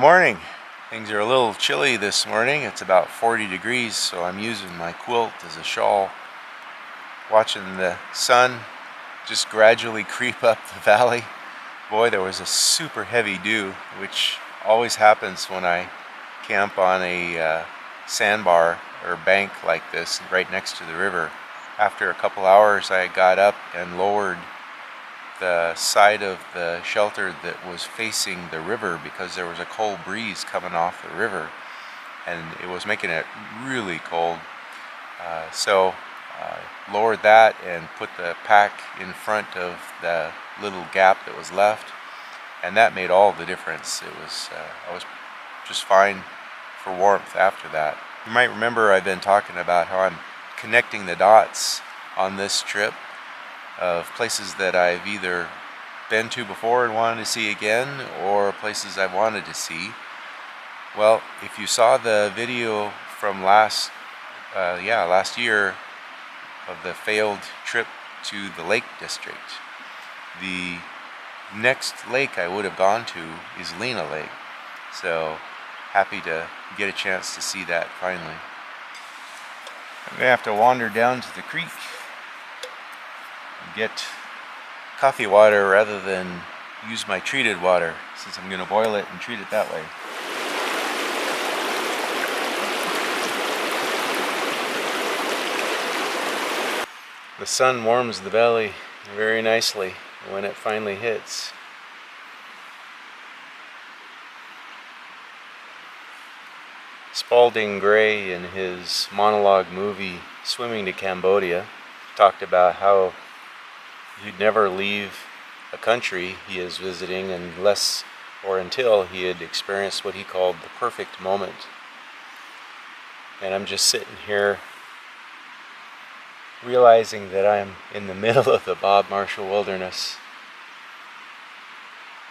Good morning. Things are a little chilly this morning. It's about 40 degrees, so I'm using my quilt as a shawl, watching the sun just gradually creep up the valley. Boy, there was a super heavy dew, which always happens when I camp on a sandbar or bank like this right next to the river. After a couple hours, I got up and lowered the side of the shelter that was facing the river because there was a cold breeze coming off the river and it was making it really cold. So lowered that and put the pack in front of the little gap that was left, and that made all the difference. I was just fine for warmth after that. You might remember I've been talking about how I'm connecting the dots on this trip of places that I've either been to before and wanted to see again, or places I've wanted to see. Well, if you saw the video from last year of the failed trip to the Lake District, the next lake I would have gone to is Lena Lake. So happy to get a chance to see that finally. I'm gonna have to wander down to the creek and get coffee water rather than use my treated water, since I'm gonna boil it and treat it that way. The sun warms the belly very nicely when it finally hits. Spalding Gray, in his monologue movie Swimming to Cambodia, talked about how he'd never leave a country he is visiting unless or until he had experienced what he called the perfect moment. And I'm just sitting here realizing that I'm in the middle of the Bob Marshall Wilderness.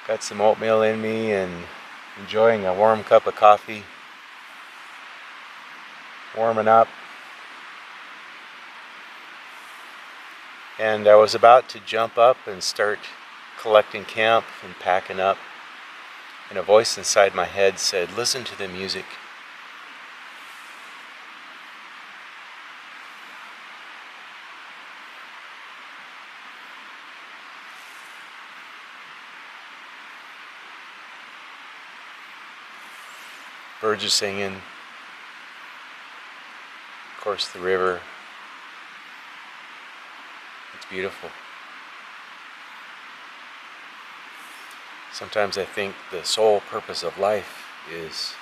Got some oatmeal in me and enjoying a warm cup of coffee. Warming up. And I was about to jump up and start collecting camp and packing up, and a voice inside my head said, "Listen to the music." Birds are singing. Of course, the river. It's beautiful. Sometimes I think the sole purpose of life is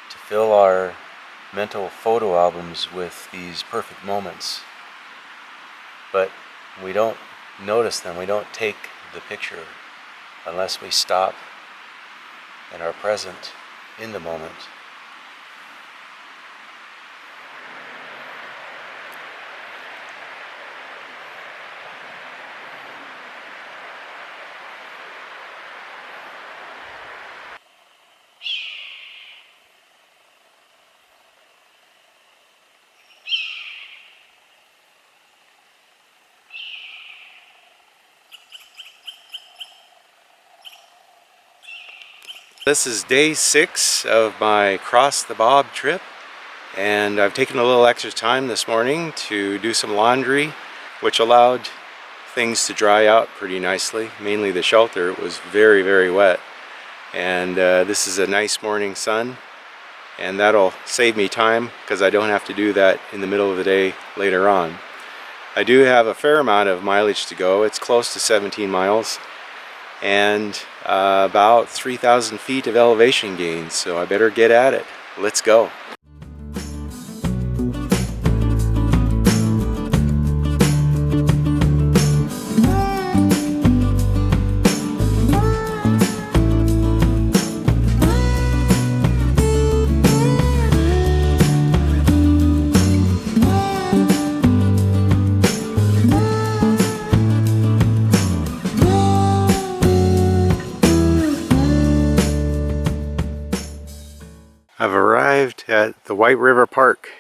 to fill our mental photo albums with these perfect moments. But we don't notice them, we don't take the picture unless we stop and are present in the moment. This is day 6 of my Cross the Bob trip, and I've taken a little extra time this morning to do some laundry, which allowed things to dry out pretty nicely. Mainly the shelter. It was very, very wet, and this is a nice morning sun, and that'll save me time because I don't have to do that in the middle of the day later on. I do have a fair amount of mileage to go. It's close to 17 miles. And about 3,000 feet of elevation gain, so I better get at it. Let's go. I've arrived at the White River Park.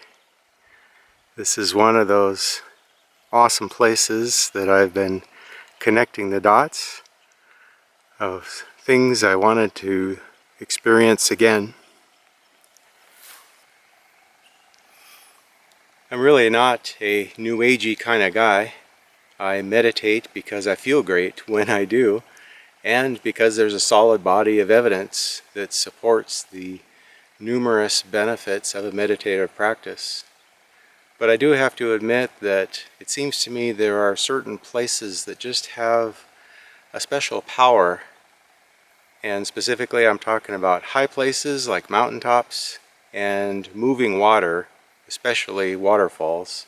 This is one of those awesome places that I've been connecting the dots of things I wanted to experience again. I'm really not a new agey kind of guy. I meditate because I feel great when I do, and because there's a solid body of evidence that supports the numerous benefits of a meditative practice. But I do have to admit that it seems to me there are certain places that just have a special power, and specifically I'm talking about high places like mountaintops and moving water, especially waterfalls.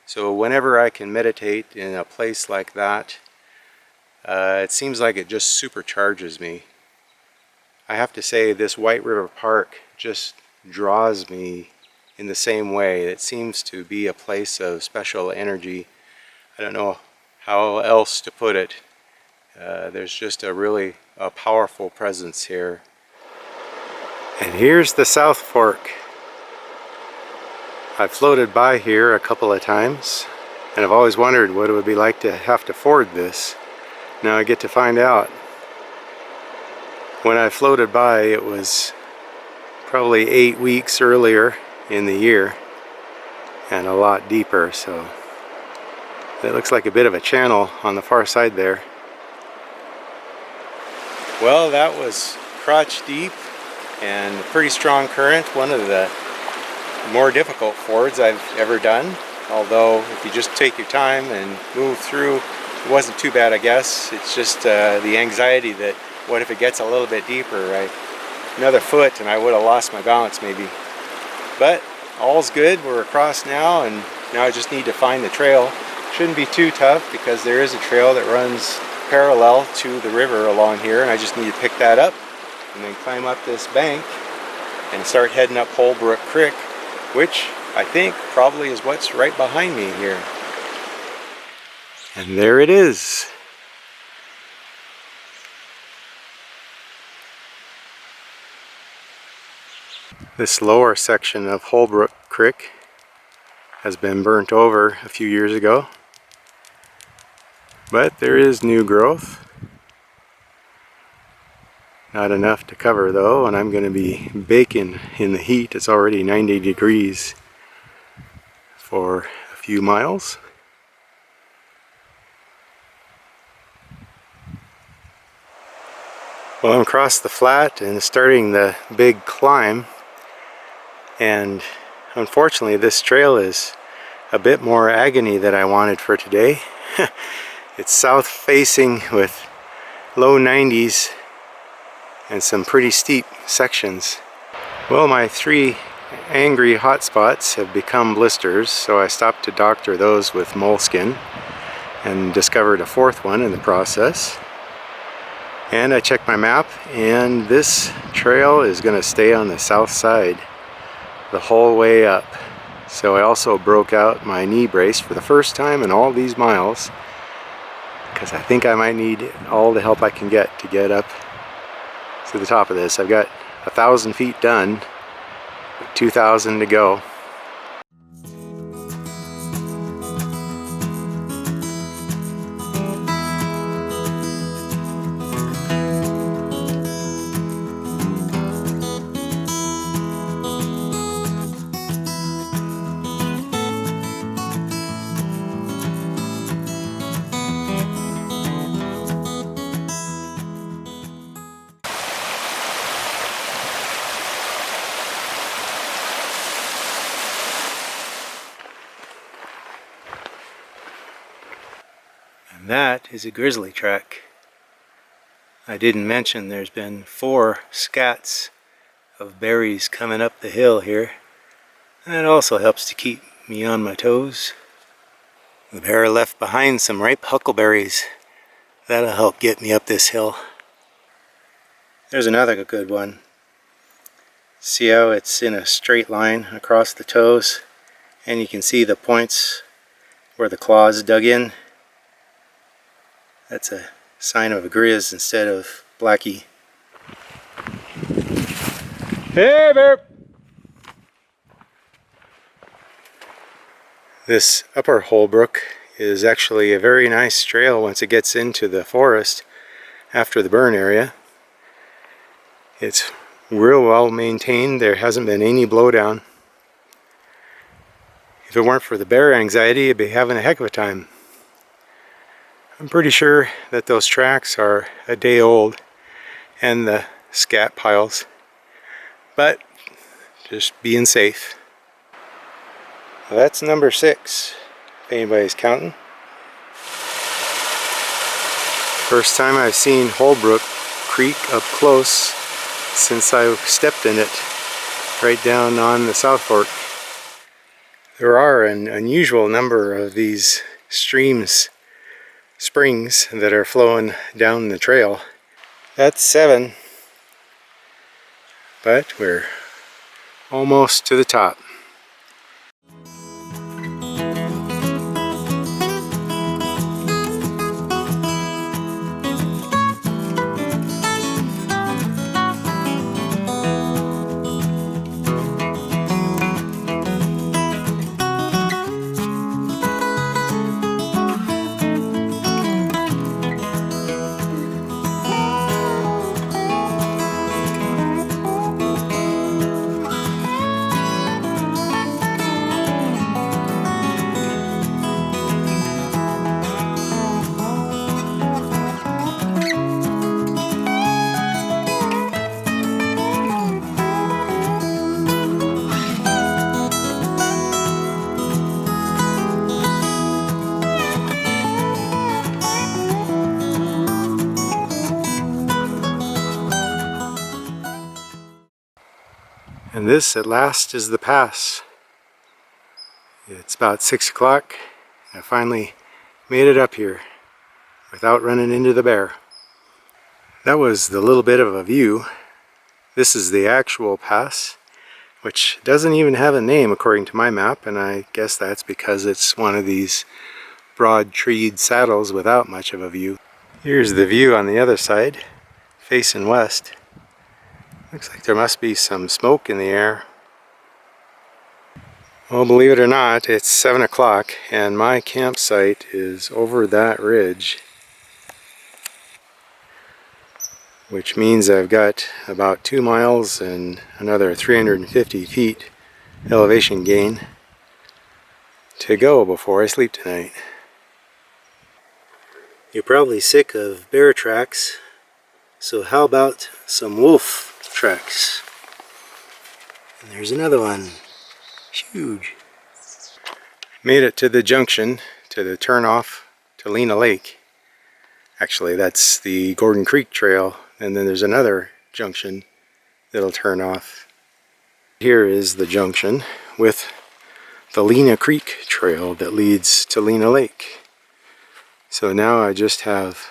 So whenever I can meditate in a place like that, it seems like it just supercharges me. I have to say this White River Park just draws me in the same way. It seems to be a place of special energy. I don't know how else to put it. There's just a powerful presence here. And here's the South Fork. I've floated by here a couple of times, and I've always wondered what it would be like to have to ford this. Now I get to find out. When I floated by, it was probably 8 weeks earlier in the year and a lot deeper, so it looks like a bit of a channel on the far side there. Well, that was crotch deep and a pretty strong current, one of the more difficult fords I've ever done, although if you just take your time and move through, it wasn't too bad, I guess. It's just the anxiety that what if it gets a little bit deeper, another foot and I would have lost my balance maybe. But all's good, we're across now, and now I just need to find the trail. Shouldn't be too tough because there is a trail that runs parallel to the river along here, and I just need to pick that up and then climb up this bank and start heading up Holbrook Creek, which I think probably is what's right behind me here. And there it is. This lower section of Holbrook Creek has been burnt over a few years ago, but there is new growth. Not enough to cover though, and I'm going to be baking in the heat. It's already 90 degrees for a few miles. Well, I'm across the flat and starting the big climb, and unfortunately this trail is a bit more agony than I wanted for today. It's south facing with low 90s and some pretty steep sections. Well, my 3 angry hot spots have become blisters, so I stopped to doctor those with moleskin and discovered a 4th one in the process. And I checked my map, and this trail is going to stay on the south side the whole way up. So I also broke out my knee brace for the first time in all these miles, because I think I might need all the help I can get up to the top of this. I've got 1,000 feet done, 2,000 to go. And that is a grizzly track. I didn't mention there's been 4 scats of berries coming up the hill here. And it also helps to keep me on my toes. The bear left behind some ripe huckleberries. That'll help get me up this hill. There's another good one. See how it's in a straight line across the toes, and you can see the points where the claws dug in. That's a sign of a grizz instead of blackie. Hey, bear! This Upper Holbrook is actually a very nice trail once it gets into the forest after the burn area. It's real well maintained. There hasn't been any blowdown. If it weren't for the bear anxiety, I'd be having a heck of a time. I'm pretty sure that those tracks are a day old and the scat piles, but just being safe. Well, that's number 6, if anybody's counting. First time I've seen Holbrook Creek up close since I stepped in it right down on the South Fork. There are an unusual number of these springs that are flowing down the trail. That's 7, but we're almost to the top. And this at last is the pass. It's about 6 o'clock. I finally made it up here without running into the bear. That was the little bit of a view. This is the actual pass, which doesn't even have a name according to my map, and I guess that's because it's one of these broad treed saddles without much of a view. Here's the view on the other side, facing west. Looks like there must be some smoke in the air. Well, believe it or not, it's 7 o'clock and my campsite is over that ridge, which means I've got about 2 miles and another 350 feet elevation gain to go before I sleep tonight. You're probably sick of bear tracks, so how about some wolf tracks? And there's another one, huge. Made it to the junction, to the turnoff to Lena Lake. Actually, that's the Gordon Creek Trail, and then there's another junction that'll turn off. Here is the junction with the Lena Creek Trail that leads to Lena Lake. So now I just have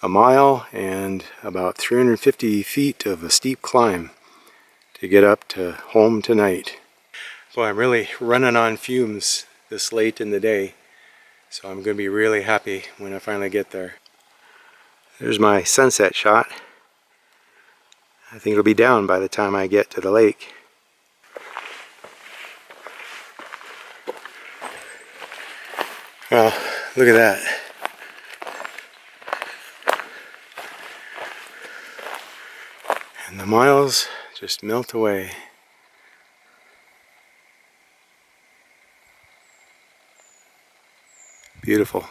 a mile and about 350 feet of a steep climb to get up to home tonight. Boy, I'm really running on fumes this late in the day, so I'm going to be really happy when I finally get there. There's my sunset shot. I think it'll be down by the time I get to the lake. Well, look at that. And the miles just melt away. Beautiful.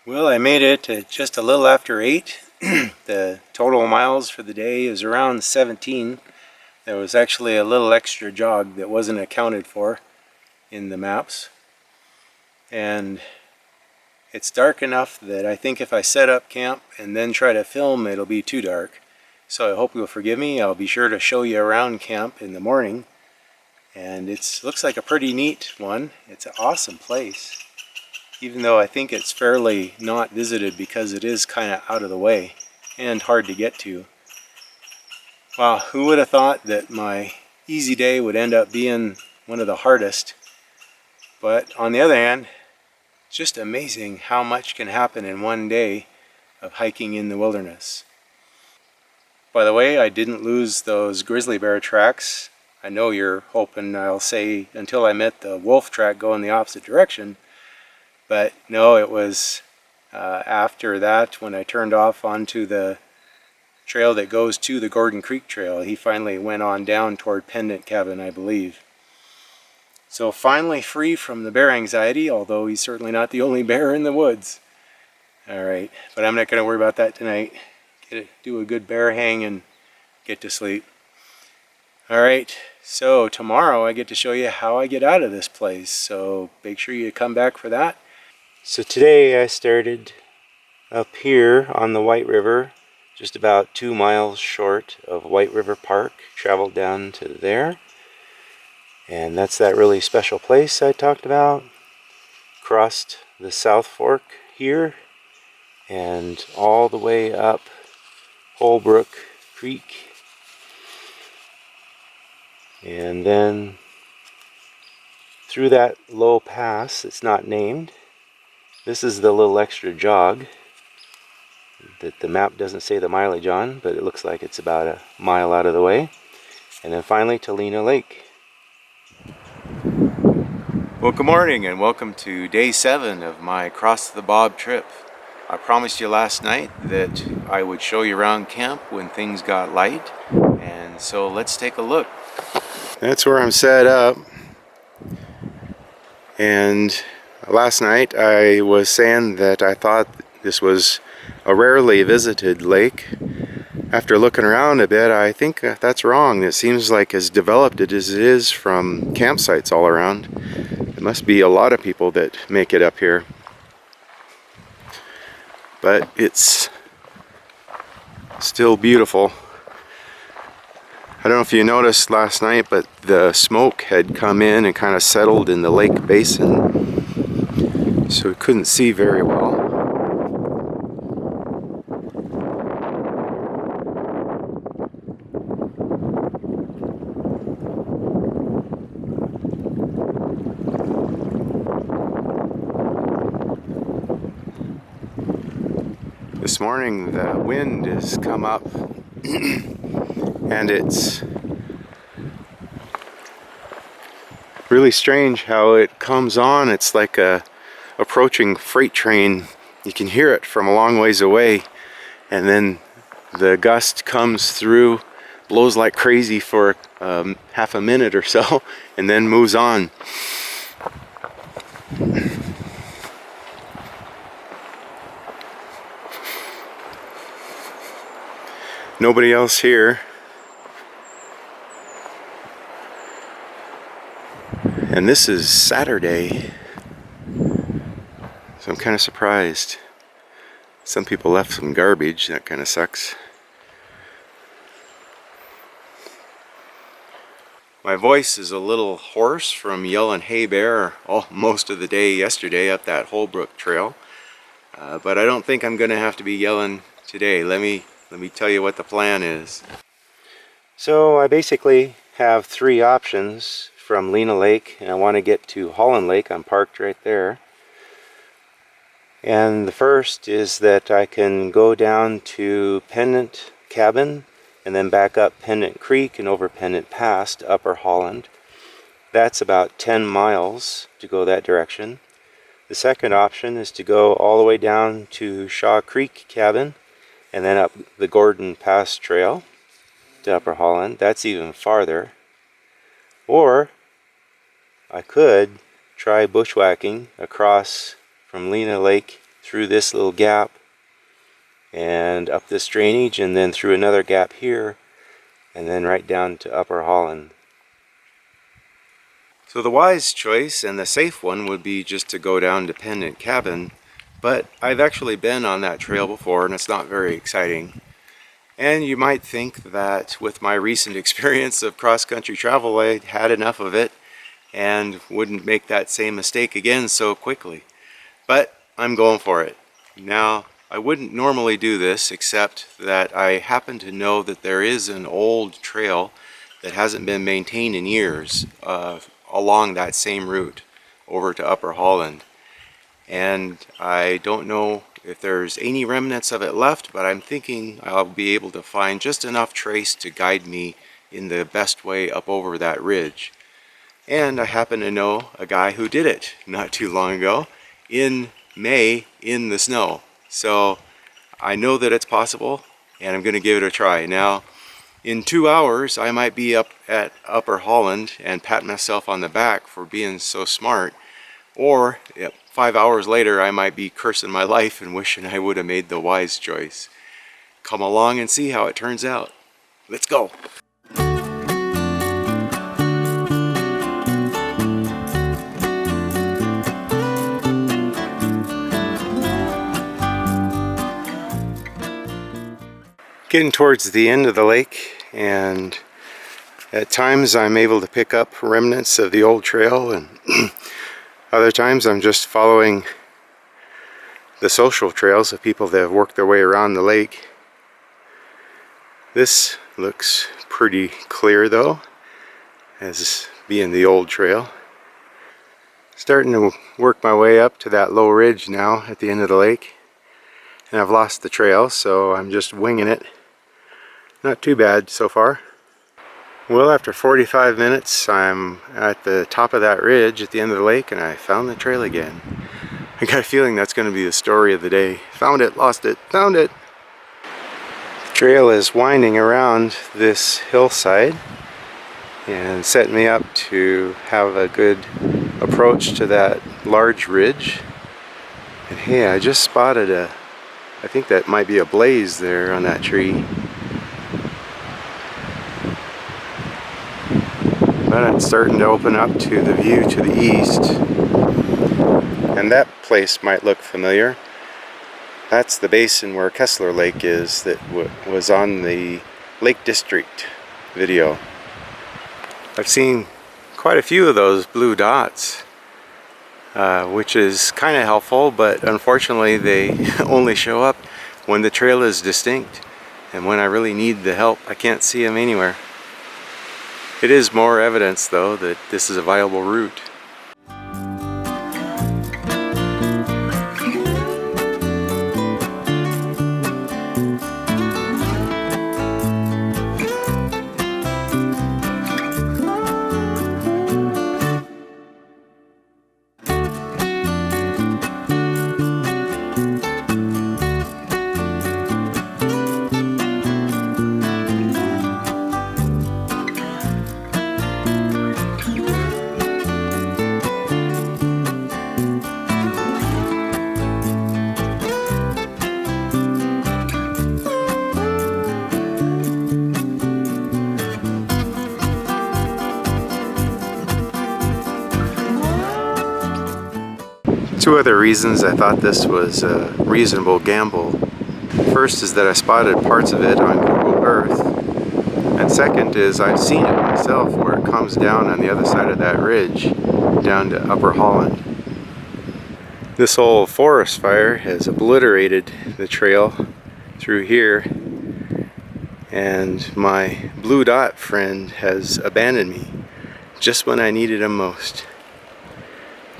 Well, I made it at just a little after 8. The total miles for the day is around 17. There was actually a little extra jog that wasn't accounted for in the maps. And it's dark enough that I think if I set up camp and then try to film, it'll be too dark. So I hope you'll forgive me. I'll be sure to show you around camp in the morning. And it looks like a pretty neat one. It's an awesome place, even though I think it's fairly not visited because it is kind of out of the way and hard to get to. Wow, who would have thought that my easy day would end up being one of the hardest? But on the other hand, it's just amazing how much can happen in one day of hiking in the wilderness. By the way, I didn't lose those grizzly bear tracks. I know you're hoping I'll say until I met the wolf track going the opposite direction, but no, it was after that when I turned off onto the trail that goes to the Gordon Creek Trail. He finally went on down toward Pendant Cabin, I believe. So finally free from the bear anxiety, although he's certainly not the only bear in the woods. Alright, but I'm not going to worry about that tonight. Do a good bear hang and get to sleep. Alright, so tomorrow I get to show you how I get out of this place, so make sure you come back for that. So today I started up here on the White River, just about 2 miles short of White River Park, traveled down to there, and that's that really special place I talked about. Crossed the South Fork here, and all the way up Holbrook Creek, and then through that low pass, it's not named. This is the little extra jog that the map doesn't say the mileage on, but it looks like it's about a mile out of the way. And then finally to Lena Lake. Well, good morning and welcome to day 7 of my Cross the Bob trip. I promised you last night that I would show you around camp when things got light, and so let's take a look. That's where I'm set up, and last night I was saying that I thought this was a rarely visited lake. After looking around a bit, I think that's wrong. It seems like as developed as it is from campsites all around, there must be a lot of people that make it up here. But it's still beautiful. I don't know if you noticed last night, but the smoke had come in and kind of settled in the lake basin, so we couldn't see very well. This morning the wind has come up and it's really strange how it comes on. It's like a approaching freight train. You can hear it from a long ways away, and then the gust comes through, blows like crazy for half a minute or so, and then moves on. Nobody else here. And this is Saturday, so I'm kind of surprised. Some people left some garbage, that kind of sucks. My voice is a little hoarse from yelling "Hey bear" most of the day yesterday up that Holbrook trail, but I don't think I'm going to have to be yelling today. Let me tell you what the plan is. So I basically have 3 options from Lena Lake, and I want to get to Holland Lake. I'm parked right there. And the first is that I can go down to Pendant Cabin and then back up Pendant Creek and over Pendant Pass to Upper Holland. That's about 10 miles to go that direction. The second option is to go all the way down to Shaw Creek Cabin and then up the Gordon Pass Trail to Upper Holland. That's even farther. Or I could try bushwhacking across from Lena Lake through this little gap and up this drainage and then through another gap here and then right down to Upper Holland. So the wise choice and the safe one would be just to go down to Pendant Cabin, but I've actually been on that trail before and it's not very exciting. And you might think that with my recent experience of cross-country travel, I had enough of it and wouldn't make that same mistake again so quickly. But I'm going for it. Now, I wouldn't normally do this, except that I happen to know that there is an old trail that hasn't been maintained in years along that same route over to Upper Holland. And I don't know if there's any remnants of it left, but I'm thinking I'll be able to find just enough trace to guide me in the best way up over that ridge. And I happen to know a guy who did it not too long ago in May in the snow. So I know that it's possible, and I'm going to give it a try. Now, in 2 hours, I might be up at Upper Holland and pat myself on the back for being so smart. Or 5 hours later, I might be cursing my life and wishing I would have made the wise choice. Come along and see how it turns out. Let's go. Getting towards the end of the lake, and at times I'm able to pick up remnants of the old trail, and other times I'm just following the social trails of people that have worked their way around the lake. This looks pretty clear though, as being the old trail. Starting to work my way up to that low ridge now at the end of the lake, and I've lost the trail, so I'm just winging it. Not too bad so far. Well, after 45 minutes, I'm at the top of that ridge at the end of the lake, and I found the trail again. I got a feeling that's going to be the story of the day. Found it, lost it, found it. The trail is winding around this hillside and set me up to have a good approach to that large ridge. And hey, I just spotted I think that might be a blaze there on that tree. But it's starting to open up to the view to the east. And that place might look familiar. That's the basin where Kessler Lake is that was on the Lake District video. I've seen quite a few of those blue dots, which is kind of helpful, but unfortunately they only show up when the trail is distinct. And when I really need the help, I can't see them anywhere. It is more evidence, though, that this is a viable route. Two other reasons I thought this was a reasonable gamble. First is that I spotted parts of it on Google Earth, and second is I've seen it myself where it comes down on the other side of that ridge down to Upper Holland. This whole forest fire has obliterated the trail through here, and my blue dot friend has abandoned me just when I needed him most.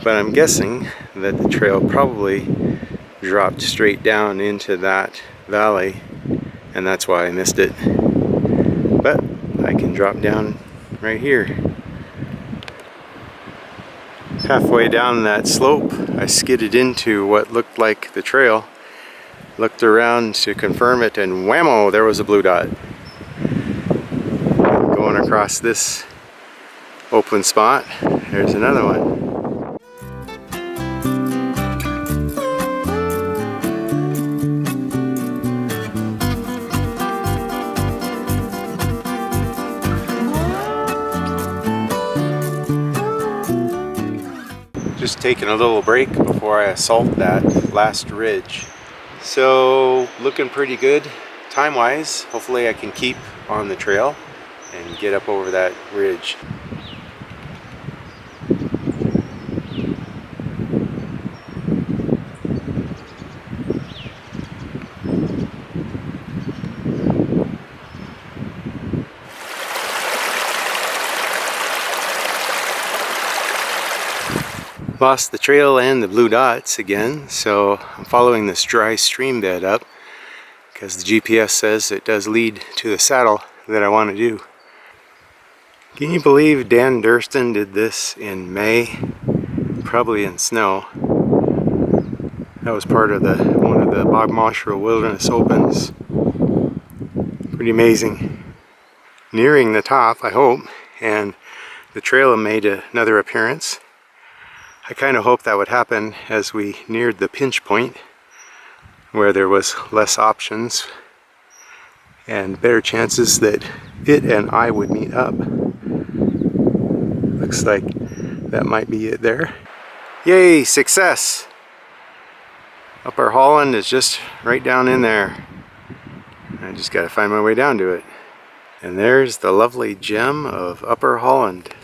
But I'm guessing that the trail probably dropped straight down into that valley, and that's why I missed it. But I can drop down right here. Halfway down that slope, I skidded into what looked like the trail, looked around to confirm it, and whammo, there was a blue dot. Going across this open spot, there's another one. Just taking a little break before I assault that last ridge. So looking pretty good time-wise. Hopefully I can keep on the trail and get up over that ridge. Lost the trail and the blue dots again, so I'm following this dry stream bed up because the GPS says it does lead to the saddle that I want to do. Can you believe Dan Durston did this in May? Probably in snow. That was part of one of the Bog Mashra Wilderness Opens. Pretty amazing. Nearing the top, I hope, and the trail made another appearance. I kind of hoped that would happen as we neared the pinch point where there was less options and better chances that it and I would meet up. Looks like that might be it there. Yay, success! Upper Holland is just right down in there. I just gotta find my way down to it. And there's the lovely gem of Upper Holland.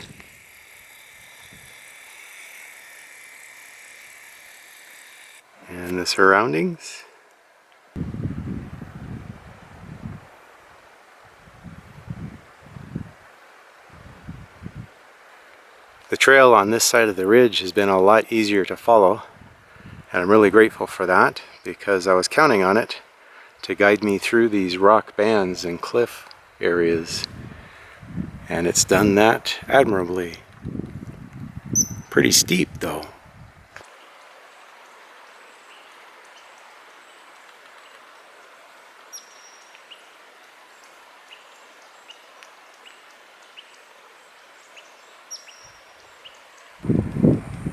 And the surroundings. The trail on this side of the ridge has been a lot easier to follow, and I'm really grateful for that because I was counting on it to guide me through these rock bands and cliff areas, and it's done that admirably. Pretty steep though.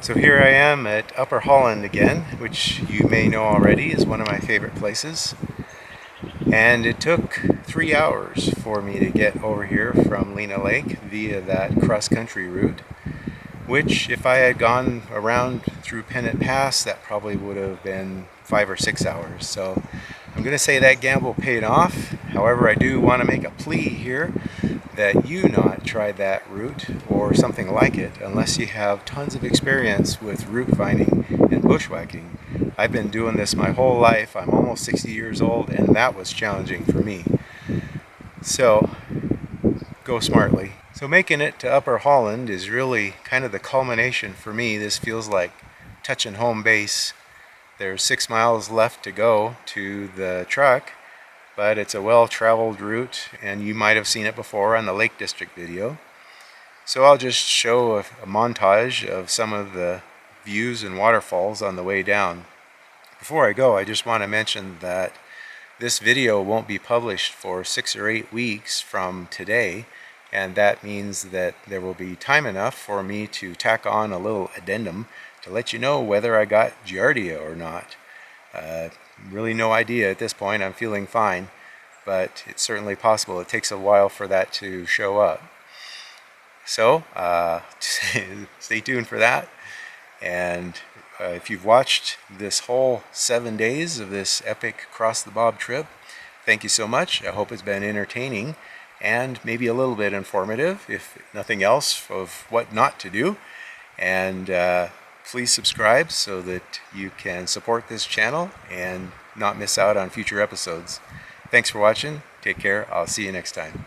So here I am at Upper Holland again, which you may know already is one of my favorite places. And it took 3 hours for me to get over here from Lena Lake via that cross-country route, which if I had gone around through Pennant Pass, that probably would have been 5 or 6 hours. So I'm going to say that gamble paid off. However, I do want to make a plea here that you not try that route or something like it unless you have tons of experience with route finding and bushwhacking. I've been doing this my whole life. I'm almost 60 years old, and that was challenging for me. So go smartly. So making it to Upper Holland is really kind of the culmination for me. This feels like touching home base. There's 6 miles left to go to the truck, but it's a well-traveled route, and you might have seen it before on the Lake District video. So I'll just show a montage of some of the views and waterfalls on the way down. Before I go, I just want to mention that this video won't be published for 6 or 8 weeks from today, and that means that there will be time enough for me to tack on a little addendum to let you know whether I got Giardia or not. Really no idea at this point. I'm feeling fine, but it's certainly possible. It takes a while for that to show up. So stay tuned for that. And if you've watched this whole 7 days of this epic Cross the Bob trip, thank you so much. I hope it's been entertaining and maybe a little bit informative, if nothing else, of what not to do. And please subscribe so that you can support this channel and not miss out on future episodes. Thanks for watching. Take care. I'll see you next time.